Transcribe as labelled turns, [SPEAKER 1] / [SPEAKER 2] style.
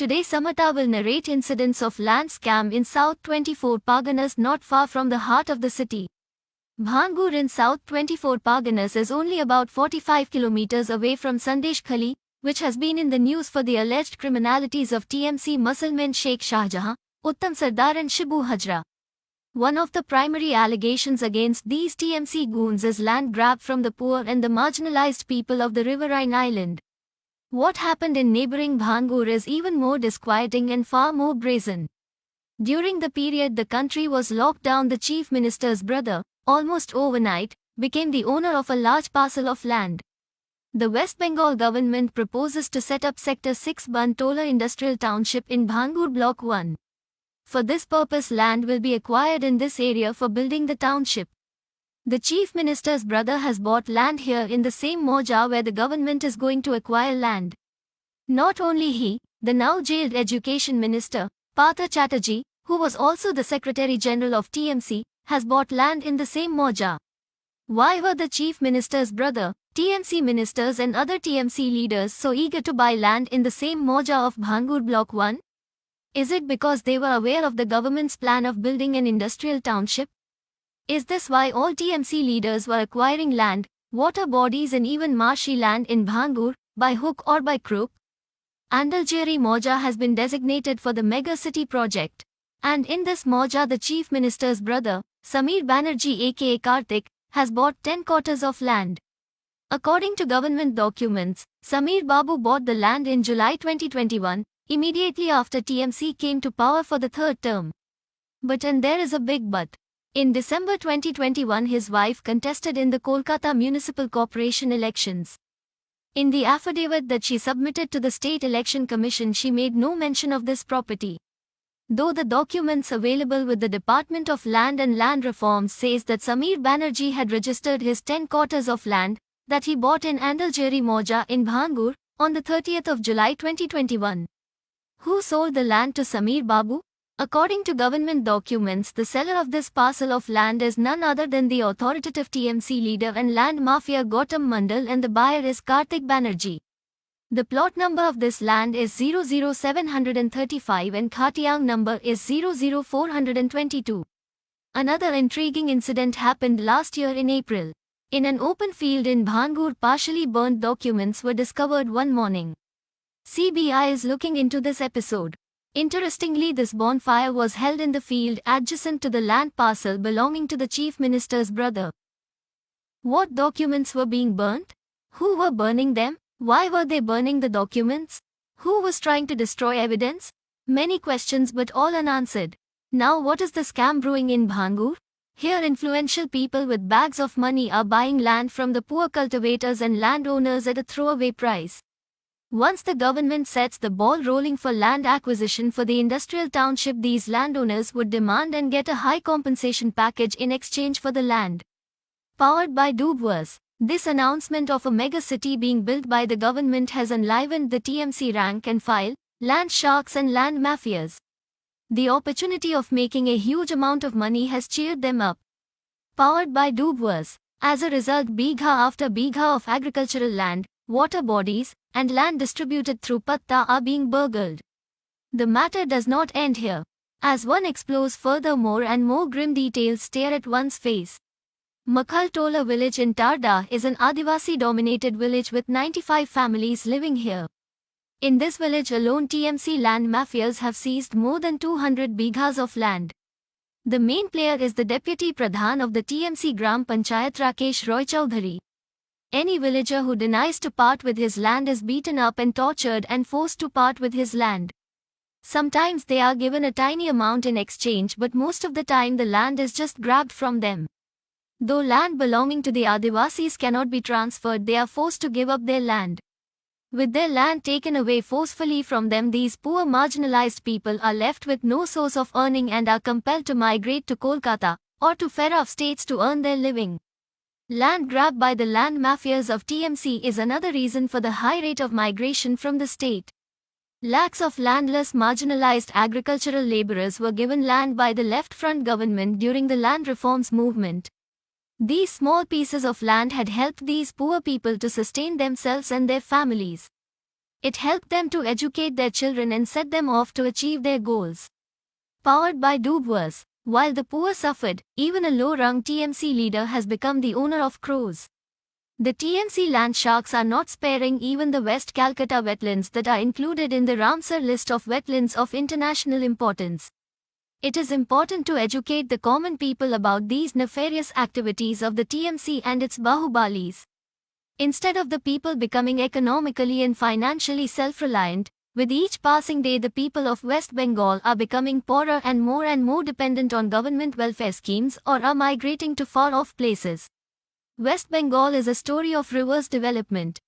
[SPEAKER 1] Today Samata will narrate incidents of land scam in South 24 Parganas not far from the heart of the city. Bhangur in South 24 Parganas is only about 45 kilometers away from Sandesh Khali, which has been in the news for the alleged criminalities of TMC musclemen Sheikh Shahjahan, Uttam Sardar and Shibu Hajra. One of the primary allegations against these TMC goons is land grab from the poor and the marginalized people of the riverine island. What happened in neighboring Bhangur is even more disquieting and far more brazen. During the period the country was locked down, the Chief Minister's brother, almost overnight, became the owner of a large parcel of land. The West Bengal government proposes to set up Sector 6 Bantola Industrial Township in Bhangur Block 1. For this purpose land will be acquired in this area for building the township. The Chief Minister's brother has bought land here in the same moja where the government is going to acquire land. Not only he, the now jailed Education Minister, Partha Chatterjee, who was also the Secretary General of TMC, has bought land in the same moja. Why were the Chief Minister's brother, TMC ministers and other TMC leaders so eager to buy land in the same moja of Bhangur Block 1? Is it because they were aware of the government's plan of building an industrial township? Is this why all TMC leaders were acquiring land, water bodies and even marshy land in Bhangur, by hook or by crook? Andalcheri Moja has been designated for the mega city project. And in this moja the Chief Minister's brother, Samir Banerjee aka Karthik, has bought 10 quarters of land. According to government documents, Samir Babu bought the land in July 2021, immediately after TMC came to power for the third term. But and there is a big but. In December 2021 his wife contested in the Kolkata Municipal Corporation elections. In the affidavit that she submitted to the State Election Commission she made no mention of this property. Though the documents available with the Department of Land and Land Reforms says that Samir Banerjee had registered his 10 quarters of land that he bought in Andalcheri Moja in Bhangur on the 30th of July 2021. Who sold the land to Samir Babu? According to government documents, the seller of this parcel of land is none other than the authoritative TMC leader and land mafia Gautam Mandal, and the buyer is Karthik Banerjee. The plot number of this land is 00735 and Khatiang number is 00422. Another intriguing incident happened last year in April. In an open field in Bhangur, partially burnt documents were discovered one morning. CBI is looking into this episode. Interestingly, this bonfire was held in the field adjacent to the land parcel belonging to the Chief Minister's brother. What documents were being burnt? Who were burning them? Why were they burning the documents? Who was trying to destroy evidence? Many questions but all unanswered. Now what is the scam brewing in Bhangur? Here influential people with bags of money are buying land from the poor cultivators and landowners at a throwaway price. Once the government sets the ball rolling for land acquisition for the industrial township, these landowners would demand and get a high compensation package in exchange for the land. Powered by Dubwas, this announcement of a mega city being built by the government has enlivened the TMC rank and file, land sharks and land mafias. The opportunity of making a huge amount of money has cheered them up. Powered by Dubwas. As a result, bigha after bigha of agricultural land, water bodies, and land distributed through patta are being burgled. The matter does not end here. As one explores further, more and more grim details stare at one's face. Makhaltola village in Tarda is an Adivasi-dominated village with 95 families living here. In this village alone, TMC land mafias have seized more than 200 bighas of land. The main player is the Deputy Pradhan of the TMC Gram Panchayat, Rakesh Roy Chowdhury. Any villager who denies to part with his land is beaten up and tortured and forced to part with his land. Sometimes they are given a tiny amount in exchange, but most of the time the land is just grabbed from them. Though land belonging to the Adivasis cannot be transferred, they are forced to give up their land. With their land taken away forcefully from them, these poor marginalized people are left with no source of earning and are compelled to migrate to Kolkata or to far-off states to earn their living. Land grab by the land mafias of TMC is another reason for the high rate of migration from the state. Lakhs of landless marginalized agricultural laborers were given land by the left front government during the land reforms movement. These small pieces of land had helped these poor people to sustain themselves and their families. It helped them to educate their children and set them off to achieve their goals. Powered by Dubwas, while the poor suffered, even a low-rung TMC leader has become the owner of crows. The TMC land sharks are not sparing even the West Calcutta wetlands that are included in the Ramsar list of wetlands of international importance. It is important to educate the common people about these nefarious activities of the TMC and its Bahubalis. Instead of the people becoming economically and financially self-reliant, with each passing day the people of West Bengal are becoming poorer and more dependent on government welfare schemes or are migrating to far-off places. West Bengal is a story of reverse development.